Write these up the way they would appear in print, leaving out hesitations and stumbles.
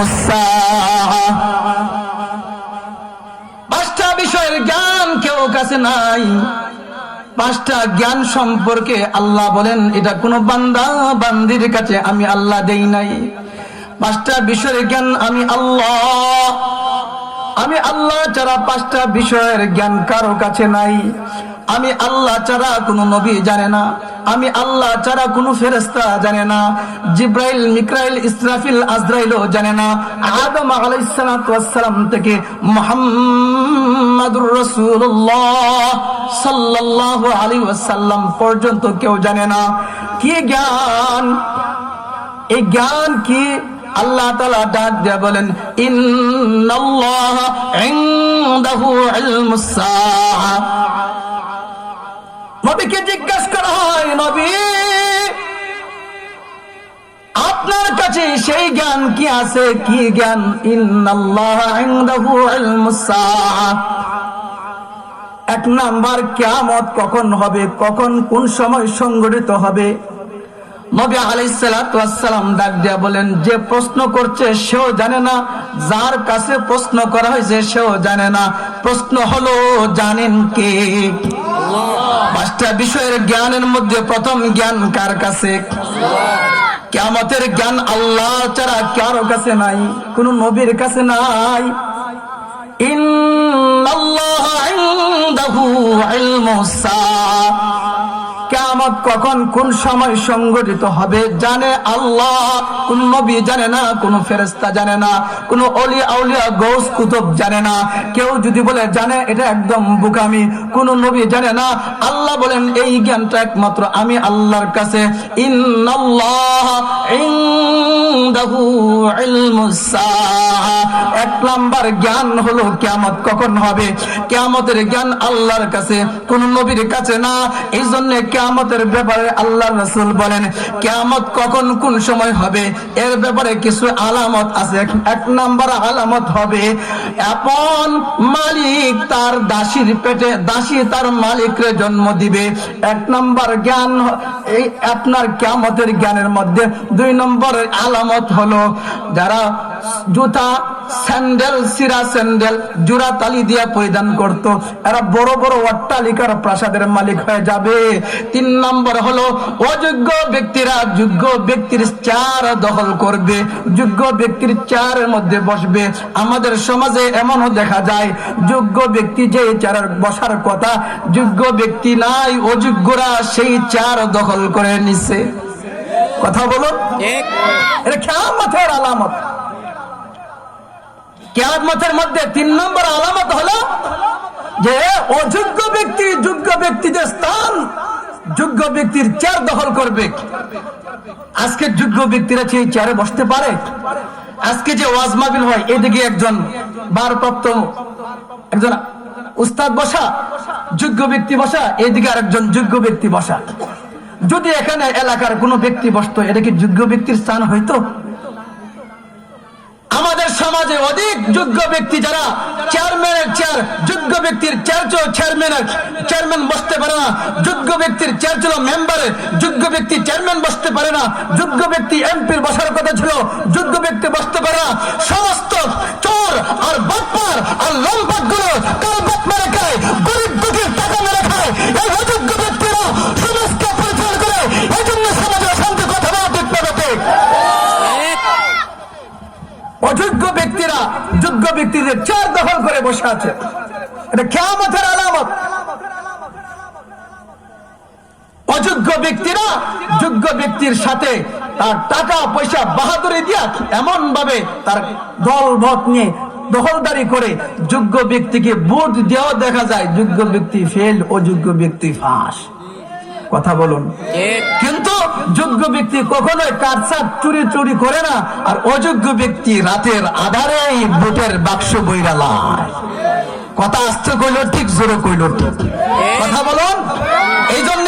الساعة পাঁচটা বিষয়ের জ্ঞান কেউ কাছে নাই। পাঁচটা জ্ঞান সম্পর্কে আল্লাহ বলেন এটা কোনো বান্দা বান্দির কাছে আমি আল্লাহ দেই নাই। পাঁচটা বিষয়ের জ্ঞান আমি আল্লাহ ছাড়া পাঁচটা বিষয়ের জ্ঞান কারো কাছে নাই। আমি আল্লাহ ছাড়া কোনো নবী জানে না, আমি আল্লাহ ছাড়া কোনো ফেরেশতা জানে না, জিব্রাইল মিকাইল ইসরাফিল আজরাইলও জানে না, আদম আলাইহিস সালাতু ওয়াস সালাম থেকে মুহাম্মাদুর রাসূলুল্লাহ সাল্লাল্লাহু আলাইহি ওয়াসাল্লাম পর্যন্ত কেউ জানে না। কি জ্ঞান? এই জ্ঞান কি? আল্লাহ তাআলা ডাক দিয়ে বলেন ইন্নাল্লাহা ইনদাহু ইলমুস সাআ। নবীকে জিজ্ঞাসা করা হয়, নবী আপনার কাছে সেই জ্ঞান কি আছে? কি জ্ঞান? ইন্নাল্লাহা ইনদাহু ইলমুস সাআ। এক নাম্বার, কিয়ামত কখন হবে, কখন কোন সময় সংঘটিত হবে। নবী আলাইহিস সালাতু ওয়াস সালাম ডাক দিয়া বলেন যে প্রশ্ন করছে সেও জানে না, যার কাছে প্রশ্ন করা হয়েছে সেও জানে না। প্রশ্ন হলো জানেন কে? পাঁচটা বিষয়ের জ্ঞানের মধ্যে প্রথম জ্ঞান কার কাছে? কিয়ামতের জ্ঞান আল্লাহ ছাড়া কারো কাছে নাই, কোন নবীর কাছে নাই। ইন্নাল্লাহা ইনদাহু ইলমুস সাআ। কিয়ামত কখন কোন সময় সংঘটিত হবে জানে আল্লাহ, কোন নবী জানে না, কোন ফেরেশতা জানে না, কোন ওলি আউলিয়া গৌস কুতুব জানে না। কেউ যদি বলে জানে এটা একদম বোকামি। কোন নবী জানে না। আল্লাহ বলেন এই জ্ঞানটা একমাত্র আমি আল্লাহর কাছে। ইন্নাল্লাহা ইনদাহু ইলমুস সাআ। এক নাম্বার জ্ঞান হলো কিয়ামত কখন হবে। কিয়ামতের জ্ঞান আল্লাহর কাছে, কোন নবীর কাছে না। এই জন্য কিয়ামতের ব্যাপারে আল্লাহর রাসূল বলেন কিয়ামত কখন কোন সময় হবে এর ব্যাপারে কিছু আলামত আছে। এক নাম্বার আলামত হবে আপন মালিক তার দাসীর পেটে, দাসী তার মালিককে জন্ম দিবে। এক নাম্বার জ্ঞান এই আপনার কিয়ামতের জ্ঞানের মধ্যে। দুই নম্বরের আলামত হলো যারা জুতা স্যান্ডেল, সিরা স্যান্ডেল জোড়া তালি দিয়ে পরিধান করত, এরা বড় বড় অট্টালিকার প্রাসাদের মালিক হয়ে যাবে। তিন নম্বর হলো অযোগ্য ব্যক্তিরা যোগ্য ব্যক্তির চেয়ার দখল করবে, যোগ্য ব্যক্তির চেয়ারের মধ্যে বসবে। আমাদের সমাজে এমনও দেখা যায় যোগ্য ব্যক্তি যে চেয়ারের বসার কথা, যোগ্য ব্যক্তি নাই, অযোগ্যরা সেই চেয়ার দখল করে নিচ্ছে। কথা বলুন, এটা কিয়ামতের আলামত। কিয়ামতের মধ্যে তিন নম্বর আলামত হলো যে অযোগ্য ব্যক্তি যোগ্য ব্যক্তিদের স্থান, যোগ্য ব্যক্তির চেয়ার দখল করবে। আজকে যোগ্য ব্যক্তিরা সেই চেয়ারে বসতে পারে? আজকে যে ওয়াজ মাহফিল হয় এদিকে একজন ভারপ্রাপ্ত একজন উস্তাদ বসা, যোগ্য ব্যক্তি বসা, এদিকে আরেকজন যোগ্য ব্যক্তি বসা। যদি এখানে এলাকার কোনো ব্যক্তি বসতো এটা কি যোগ্য ব্যক্তির স্থান হইতো? আমাদের সমাজে অধিক যোগ্য ব্যক্তি যারা চেয়ারম্যানের চেয়ার, যোগ্য ব্যক্তির চেয়ার ছিল চেয়ারম্যান বসতে পারে না, যোগ্য ব্যক্তির চেয়ার ছিল মেম্বারের, যোগ্য ব্যক্তি চেয়ারম্যান বসতে পারে না, যোগ্য ব্যক্তি এমপির বসার কথা ছিল, যোগ্য ব্যক্তি বসতে পারে না। সমস্ত চোর আর বাটপার আর লম্পট গুলো কাল বাট মেরে খায়, গরিব দুঃখীর টাকা মেরে খায়, এই অযোগ্য ব্যক্তিরা সমাজকে পরিচালনা করে। এই জন্য সমাজে অশান্তি। কথা বলা ঠিক না ঠিক? অযোগ্য ব্যক্তিরা যোগ্য ব্যক্তিদের চেয়ার দখল করে বসে আছে, এটা কিয়ামতের আলামত। অযোগ্য ব্যক্তিরা যোগ্য ব্যক্তির সাথে তার টাকা পয়সা বাহাদুরি দিয়া এমন ভাবে তার দল ভোট নিয়ে দখলদারি করে যোগ্য ব্যক্তিকে ভোট দেওয়া দেখা যায়। যোগ্য ব্যক্তি ফেল, অযোগ্য ব্যক্তি ফাঁস। কথা বলুন। কিন্তু যোগ্য ব্যক্তি কখনোই কাটছাট চুরি করে না, আর অযোগ্য ব্যক্তি রাতের আধারে ভোটের বাক্স বইরা লায়। কথা আসতে কইল ঠিক, জোরে কইল ঠিক। কথা বলুন। এই জন্য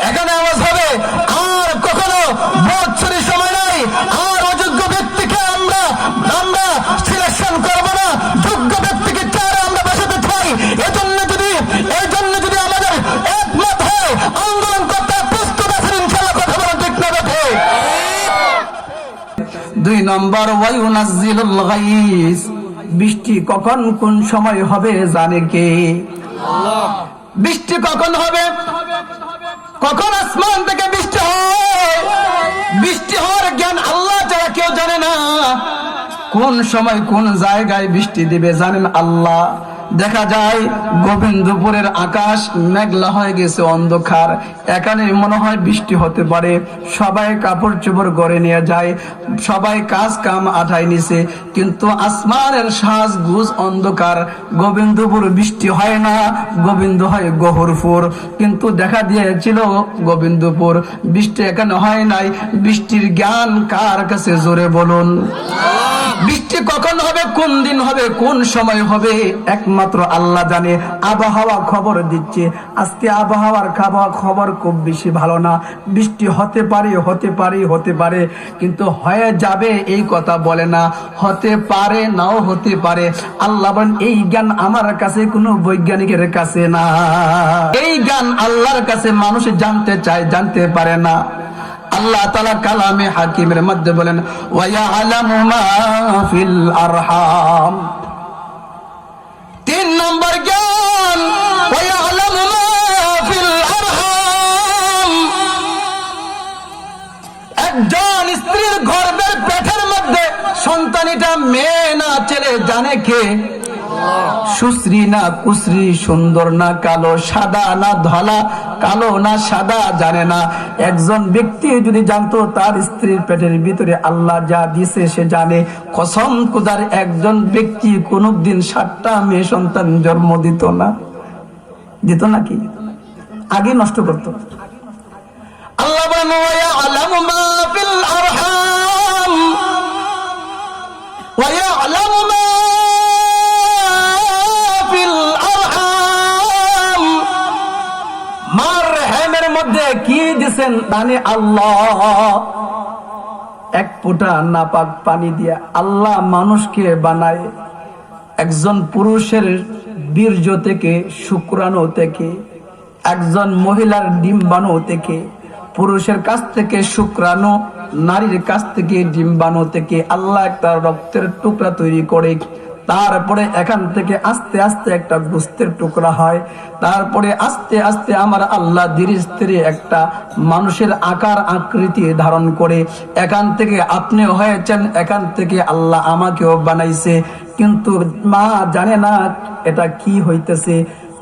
এখানে আওয়াজ হবে আর কখনো ভোট চুরির সময় নাই, আর অযোগ্য ব্যক্তিকে আমরা সিলেকশন করবো না, যোগ্য ব্যক্তিকে চারে আমরা বসাতে চাই। এই জন্য যদি আমাদের একমত হয় আন্দোলন করতে প্রস্তুত আছেন ইনশাআল্লাহ। কথা বলা ঠিক না? দুই নম্বর ওয়ায়ুনাজ্জিলুল গাইস, বৃষ্টি কখন কোন সময় হবে জানে কে? আল্লাহ। বৃষ্টি কখন হবে, কখন আসমান থেকে বৃষ্টি হয়, বৃষ্টি হওয়ার জ্ঞান আল্লাহ ছাড়া কেউ জানে না। কোন সময় কোন জায়গায় বৃষ্টি দিবে জানেন আল্লাহ। দেখা যায় গোবিন্দপুরের আকাশ মেঘলা হয়ে গেছে, অন্ধকার, এখানে মনে হয় বৃষ্টি হতে পারে, সবাই কাপড় চোপড় গড়ে নিয়ে যায়, সবাই কাজ কাম আঠায় নিছে, কিন্তু আসমানের সাজগুজ অন্ধকার, গোবিন্দপুর বৃষ্টি হয় না, গোবিন্দ হয় গহরপুর। কিন্তু দেখা দিয়েছিল গোবিন্দপুর, বৃষ্টি এখানে হয় নাই। বৃষ্টির জ্ঞান কার কাছে জোরে বলুন? বৃষ্টি কখন হবে, কোন দিন হবে, কোন সময় হবে, একমাত্র আল্লাহ জানে। আবহাওয়া খবর দিচ্ছে, আজকে আবহাওয়ার খবর খুব বেশি ভালো না। বৃষ্টি হতে পারে, হতে পারে, হতে পারে, কিন্তু হয়ে যাবে এই কথা বলে না, হতে পারে নাও হতে পারে। আল্লাহ বলেন এই জ্ঞান আমার কাছে, কোনো বৈজ্ঞানিকের কাছে না। এই জ্ঞান আল্লাহর কাছে মানুষ জানতে চায়, জানতে পারে না। আল্লাহ তাআলা কালামে হাকিমের মধ্যে বলেন ওয়া ইয়ালামু মা ফিল আরহাম। 3 নম্বর জ্ঞান ওয়া ইয়ালামু মা ফিল আরহাম। একজন স্ত্রীর গর্ভের পেটের মধ্যে সন্তানিটা মেয়ে না ছেলে জানে কে? সুশ্রী না কুশ্রী, সুন্দর না কালো, সাদা না ধলা, কালো না সাদা জানে না। একজন ব্যক্তি যদি জানতো তার স্ত্রীর পেটের ভিতরে আল্লাহ যা দিছে সে জানে। কসম খোদার, একজন ব্যক্তি কোনদিন 7টা মেয়ে সন্তান জন্ম দিত না। দিত নাকি? আগে নষ্ট করত। আল্লাহ বলেন ওয়া ইয়ালামু মা ফিল আরহাম ওয়া ইয়ালামু মা কি দিছেন জানে আল্লাহ। এক ফোঁটা নাপাক পানি দিয়া আল্লাহ মানুষকে বানায়। একজন পুরুষের বীর্য থেকে, শুক্রাণু থেকে, একজন মহিলার ডিম্বাণু থেকে, পুরুষের কাছ থেকে শুক্রাণু, নারীর কাছ থেকে ডিম্বাণু থেকে আল্লাহ একটা রক্তের টুকরা তৈরি করে। তারপরে এখান থেকে আস্তে আস্তে একটা গোস্তের টুকরা হয়। তারপরে আস্তে আস্তে আমার আল্লাহ ধীরে ধীরে একটা মানুষের আকার আকৃতি ধারণ করে। এখান থেকে আপনি হয়েছেন, এখান থেকে আল্লাহ আমাকেও বানাইছে। কিন্তু মা জানে না এটা কি হইতেছে,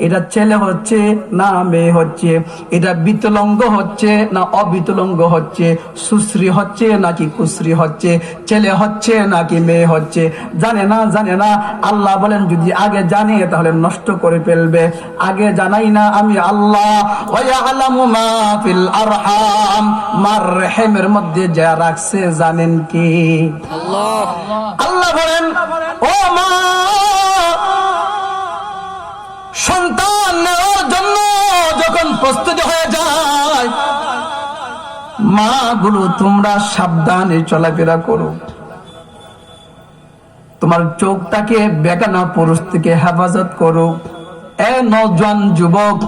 এটা ছেলে হচ্ছে না মেয়ে হচ্ছে, এটা বিতলঙ্গ হচ্ছে না অবিতলঙ্গ হচ্ছে, সুশ্রী হচ্ছে নাকি কুশ্রী হচ্ছে, ছেলে হচ্ছে নাকি মেয়ে হচ্ছে, জানে না, জানে না। আল্লাহ বলেন যদি আগে জানে তাহলে নষ্ট করে ফেলবে। আগে জানাই না আমি আল্লাহ। ওয়া ইয়ালামু মা ফিল আরহাম, মার রহিমের মধ্যে যা রাখছে জানেন কি? আল্লাহ। আল্লাহ বলেন ও মা, সন্তান নেওয়ার জন্য যখন প্রস্তুতি হয়ে যায়, মা গুলো তোমরা সাবধানে চলাফেরা করো। তোমার চোখটাকে বেগানা পুরুষ থেকে হেফাজত করো। এ নওজোয়ান যুবক,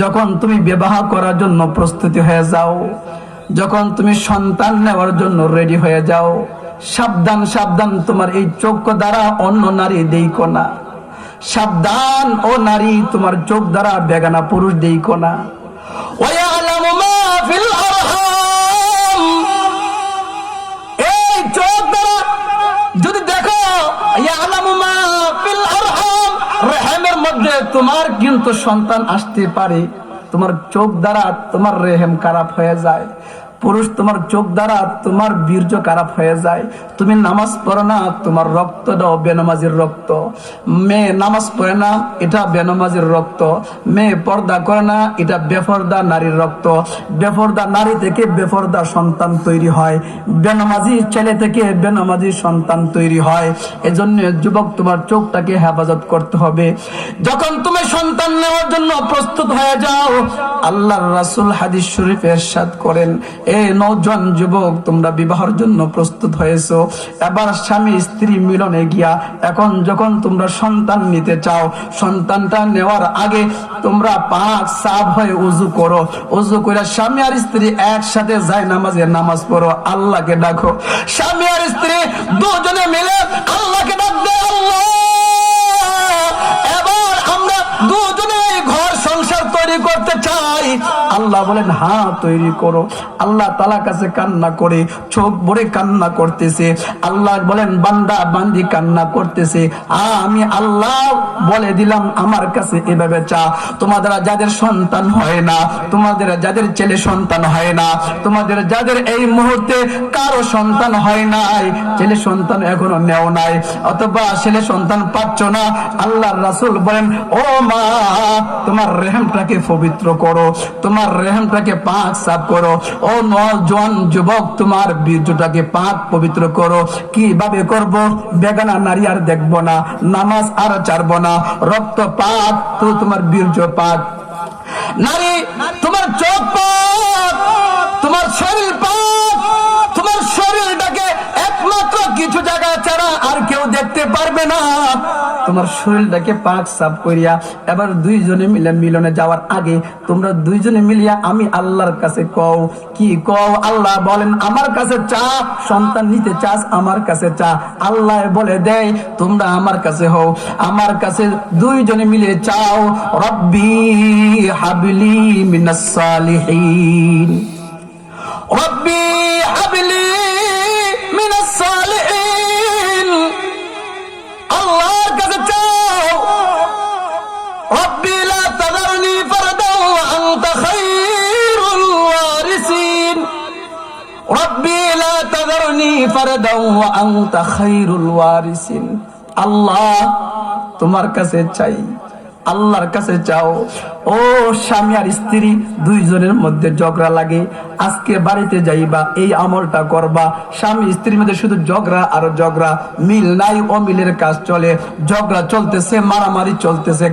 যখন তুমি বিবাহ করার জন্য প্রস্তুতি হয়ে যাও, যখন তুমি সন্তান নেওয়ার জন্য রেডি হয়ে যাও, সাবধান সাবধান, তোমার এই চোখ দ্বারা অন্য নারী দেখো না। সাবধান ও নারী, তোমার চোখ দ্বারা বেগানা পুরুষ দেখো না। ওয়া ইয়ালামু মা ফিল আরহাম, এই চোখ দ্বারা যদি দেখো, ইয়ালামু মা ফিল আরহাম, রহিমের মধ্যে তোমার কিন্তু সন্তান আসতে পারে। তোমার চোখ দ্বারা তোমার রেহেম খারাপ হয়ে যায়। পুরুষ, তোমার চোখ দ্বারা তোমার বীর্য খারাপ হয়ে যায়। তুমি নামাজ পড়ো না, তোমার রক্ত দাও বেনামাজির রক্ত। মেয়ে নামাজ পড়ে না, এটা বেনামাজির রক্ত। মেয়ে পর্দা করে না, এটা বেপর্দা নারীর রক্ত। বেপর্দা নারী থেকে বেপর্দা সন্তান তৈরি হয়, বেনামাজি ছেলে থেকে বেনামাজি সন্তান তৈরি হয়। এজন্য যুবক, তোমার চোখটাকে হেফাজত করতে হবে। যখন তুমি সন্তান নেওয়ার জন্য প্রস্তুত হয়ে যাও, আল্লাহর রাসূল হাদিস শরীফে ইরশাদ করেন, এই নওজোয়ান যুবক, তোমরা বিবাহের জন্য প্রস্তুত হয়েছো। এবার স্বামী স্ত্রী মিলনে গিয়া এখন যখন তোমরা সন্তান নিতে চাও, সন্তানটা নেওয়ার আগে তোমরা পাক সাফ হয়ে উযু করো। উযু করে স্বামী আর স্ত্রী একসাথে যায় নামাজে নামাজ পড়ো, আল্লাহকে ডাকো। স্বামী আর স্ত্রী দুজনে মিলে আল্লাহকে ডাকবে, আল্লাহ এবার আমরা দুজনে ঘর সংসার তৈরি করতে চাই। আল্লাহ বলেন হ্যাঁ তৈরি করো। আল্লাহ তাআলা কাছে কান্না করে চোখ ভরে কান্না করতেছে। আল্লাহ বলেন বান্দা বান্দি কান্না করতেছে, আমি আল্লাহ বলে দিলাম আমার কাছে এভাবে চা। তোমাদের যাদের সন্তান হয় না, তোমাদের যাদের ছেলে সন্তান হয় না, তোমাদের যাদের এই মুহূর্তে কারো সন্তান হয় নাই, ছেলে সন্তান এখনো নেও নাই অথবা ছেলে সন্তান পাচ্ছ না, আল্লাহর রাসূল বলেন ও মা তোমার রেহমটাকে পবিত্র করো, তোমার রেহমটাকে পাক সাফ করো। ও নওজোয়ান যুবক, তোমার বীর্যটাকে পাক পবিত্র করো। কিভাবে করব? বেগানা নারী আর দেখবো না, নামাজ আর ছাড়বো না, রক্ত পাক তো তোমার বীর্য পাক। নারী তোমার চোখ পাক, তোমার শরীর পাক, তোমার শরীরটাকে একমাত্র কিছু জায়গা ছাড়া আর কেউ দেখতে পারবে না। তোমার শরীরটাকে পাক সাফ করিয়া এবার দুইজনে মিলে মিলনে যাওয়ার আগে তোমরা দুইজনে মিলিয়া আমি আল্লাহর কাছে কও। কি কও? আল্লাহ বলেন আমার কাছে চা, সন্তান নিতে চাস আমার কাছে চা। আল্লাহ বলে দেয় তোমরা আমার কাছে হও, আমার কাছে দুইজনে মিলে চাও, রব্বি হাবলি মিনাস সালিহিন, রব্বি হাবলি মিনাস সালিহিন। আল্লাহর কাছে চাও, রব্বি লা তাযারনি ফারদান ওয়া আনতা খায়রুল ওয়ারিসিন, রব্বি লা তাযারনি ফারদান ওয়া আনতা খায়রুল ওয়ারিসিন। আল্লাহ তোমার কাছে চাই, আল্লাহর কাছে চাও। ও স্বামী আর স্ত্রী দুইজনের মধ্যে ঝগড়া লাগে, আজকে বাড়িতে যাইবা এই আমলটা করবা। স্বামী স্ত্রীর মধ্যে শুধু ঝগড়া আর ঝগড়া, মিল নাই অমিলের কাজ চলে, ঝগড়া চলতেছে, মারামারি চলতেছে।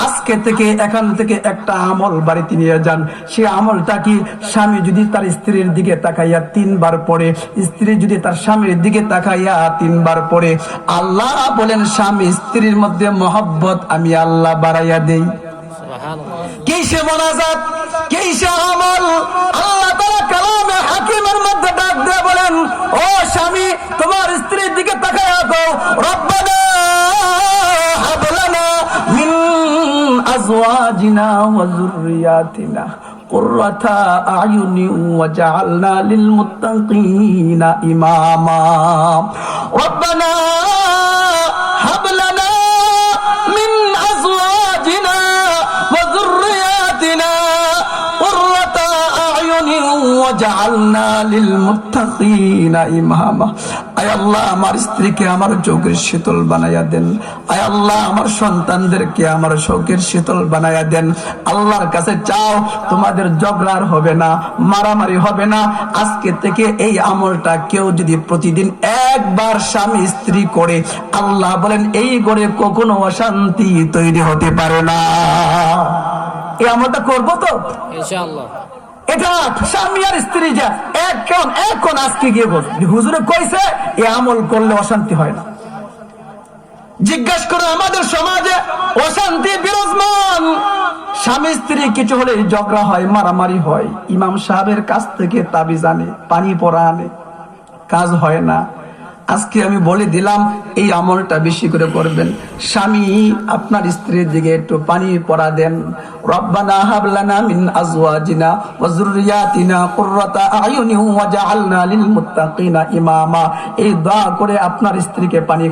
আজকে থেকে এখান থেকে একটা আমল বাড়িতে নিয়ে যান। সে আমলটা কি? স্বামী যদি তার স্ত্রীর দিকে তাকাইয়া 3 বার পড়ে, স্ত্রী যদি তার স্বামীর দিকে তাকাইয়া 3 বার পড়ে, আল্লাহ বলেন স্বামী স্ত্রীর মধ্যে মহব্বত আমি আল্লাহ বাড়াইয়া দেই। কিসে মোনাজাত, কিসে আমল? আল্লাহ তাআলা কালামে হাকিমের মধ্যে ডাক দিয়ে বলেন ও স্বামী তোমার স্ত্রীর দিকে তাকায়া কও, রব্বানা হাব লানা মিন আজওয়াজিনা ওয়া যুররিয়াতিনা কুররাতা আয়ুনি ওয়াজআলনা লিল মুত্তাকিনা ইমামা। রব্বানা হাব লানা মিন আজওয়াজিনা ওয়া যুররিয়াতিনা কুররাতা আয়ুনি ওয়াজআলনা লিল মুত্তাকিনা ইমামা। আয় আল্লাহ আমার স্ত্রীকে আমার চোখের শীতল বানাইয়া দেন, আয় আল্লাহ আমার সন্তানদেরকে আমার চোখের শীতল বানাইয়া দেন। আল্লাহর কাছে চাও, তোমাদের ঝগড়ার হবে না, মারামারি হবে না। আজকে থেকে এই আমলটা কেউ যদি প্রতিদিন একবার স্বামী স্ত্রী করে, আল্লাহ বলেন এই ঘরে কখনো অশান্তি তৈরি হতে পারে না। এই আমলটা করবো তো ইনশাআল্লাহ। এটা স্বামী আর স্ত্রী যা এখন আজকে গিয়ে বল হুজুরে কইছে এই আমল করলে অশান্তি হয় না। জিজ্ঞাসা করো আমাদের সমাজে অশান্তি বিরাজমান, স্বামী স্ত্রী কিছু হলে ঝগড়া হয়, মারামারি হয়, ইমাম সাহেবের কাছ থেকে তাবিজ আনে, পানি পড়া আনে, কাজ হয় না। আজকে আমি বলে দিলাম এই আমলটা বেশি করে করবেন। স্বামী আপনার স্ত্রীর দিকে একটু পানি পড়া দেন, রব্বানা হাব লানা মিন আজওয়াজিনা ওয়া যুররিয়াতিনা কুররাতা আয়ুনি ওয়াজআলনা লিল মুত্তাকিনা ইমামা। এই দোয়া করে আপনার স্ত্রীকে পানি